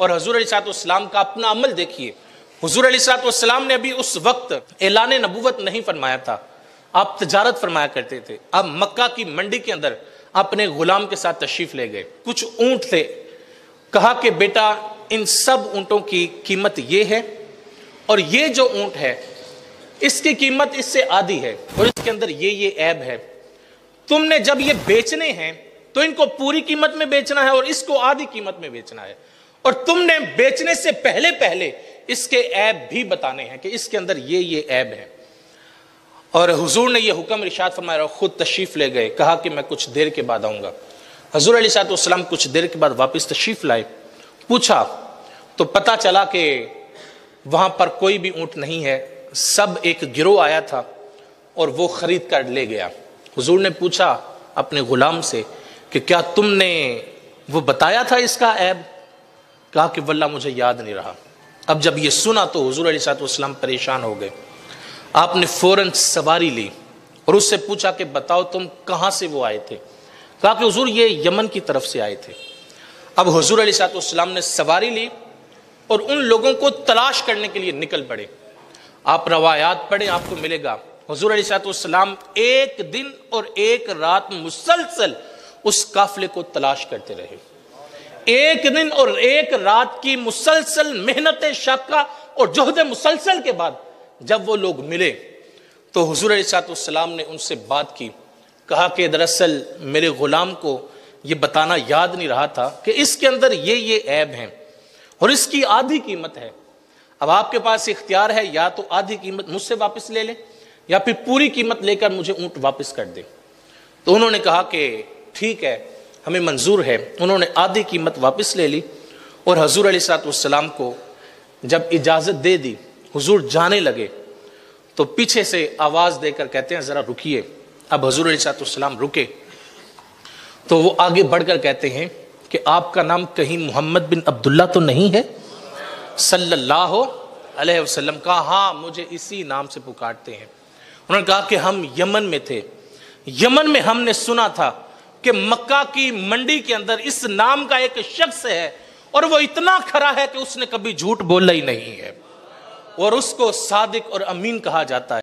اور حضور علیہ السلام کا اپنا عمل دیکھیے. حضور علیہ السلام نے ابھی اس وقت اعلان نبوت نہیں فرمایا تھا، آپ تجارت فرمایا کرتے تھے. آپ مکہ کی منڈی کے اندر اپنے غلام کے ساتھ تشریف لے گئے. کچھ اونٹ تھے، کہا کہ بیٹا ان سب اونٹوں کی قیمت یہ ہے، اور یہ جو اونٹ ہے اس کی قیمت اس سے آدھی ہے، اور اس کے اندر یہ عیب ہے. تم نے جب یہ بیچنے ہیں تو ان کو پوری قیمت میں بیچنا ہے اور اس کو آدھی قیمت میں بیچنا ہے، اور تم نے بیچنے سے پہلے اس کے عیب بھی بتانے ہیں کہ اس کے اندر یہ عیب ہے. اور حضور نے یہ حکم ارشاد فرمایا اور خود تشریف لے گئے. کہا کہ میں کچھ دیر کے بعد آؤں گا. حضور علیہ السلام کچھ دیر کے بعد واپس تشریف لائے. پوچھا تو پتا چلا کہ وہاں پر کوئی بھی اونٹ نہیں ہے، سب ایک گروہ آیا تھا اور وہ خرید کر لے گیا. حضور نے پوچھا اپنے غلام سے کہ کیا تم نے وہ بتایا تھا اس کا عیب؟ کہا کہ واللہ مجھے یاد نہیں رہا. اب جب یہ سنا تو حضور علیہ السلام پریشان ہو گئے. آپ نے فوراً سواری لی اور اس سے پوچھا کہ بتاؤ تم کہاں سے وہ آئے تھے؟ کہا کہ حضور یہ یمن کی طرف سے آئے تھے. اب حضور علیہ السلام نے سواری لی اور ان لوگوں کو تلاش کرنے کے لیے نکل پڑے. آپ روایات پڑھیں آپ کو ملے گا حضور علیہ السلام ایک دن اور ایک رات مسلسل اس قافلے کو تلاش کرتے رہے. ایک دن اور ایک رات کی مسلسل محنت شاقہ اور جہد مسلسل کے بعد جب وہ لوگ ملے تو حضور علیہ السلام نے ان سے بات کی. کہا کہ دراصل میرے غلام کو یہ بتانا یاد نہیں رہا تھا کہ اس کے اندر یہ عیب ہیں اور اس کی آدھی قیمت ہے. اب آپ کے پاس اختیار ہے، یا تو آدھی قیمت مجھ سے واپس لے لیں یا پھر پوری قیمت لے کر مجھے اونٹ واپس کر دیں. تو انہوں نے کہا کہ ٹھیک ہے ہمیں منظور ہے. انہوں نے آدھی قیمت واپس لے لی اور حضور علیہ السلام کو جب اجازت دے دی حضور جانے لگے تو پیچھے سے آواز دے کر کہتے ہیں ذرا رکیے. اب حضور علیہ السلام رکے تو وہ آگے بڑھ کر کہتے ہیں کہ آپ کا نام کہیں محمد بن عبداللہ تو نہیں ہے صلی اللہ علیہ وسلم؟ کہا ہاں مجھے اسی نام سے پکارتے ہیں. انہوں نے کہا کہ ہم یمن میں تھے، یمن میں ہم نے سنا تھا کہ مکہ کی منڈی کے اندر اس نام کا ایک شخص ہے اور وہ اتنا کھرا ہے کہ اس نے کبھی جھوٹ بولا ہی نہیں ہے اور اس کو صادق اور امین کہا جاتا ہے.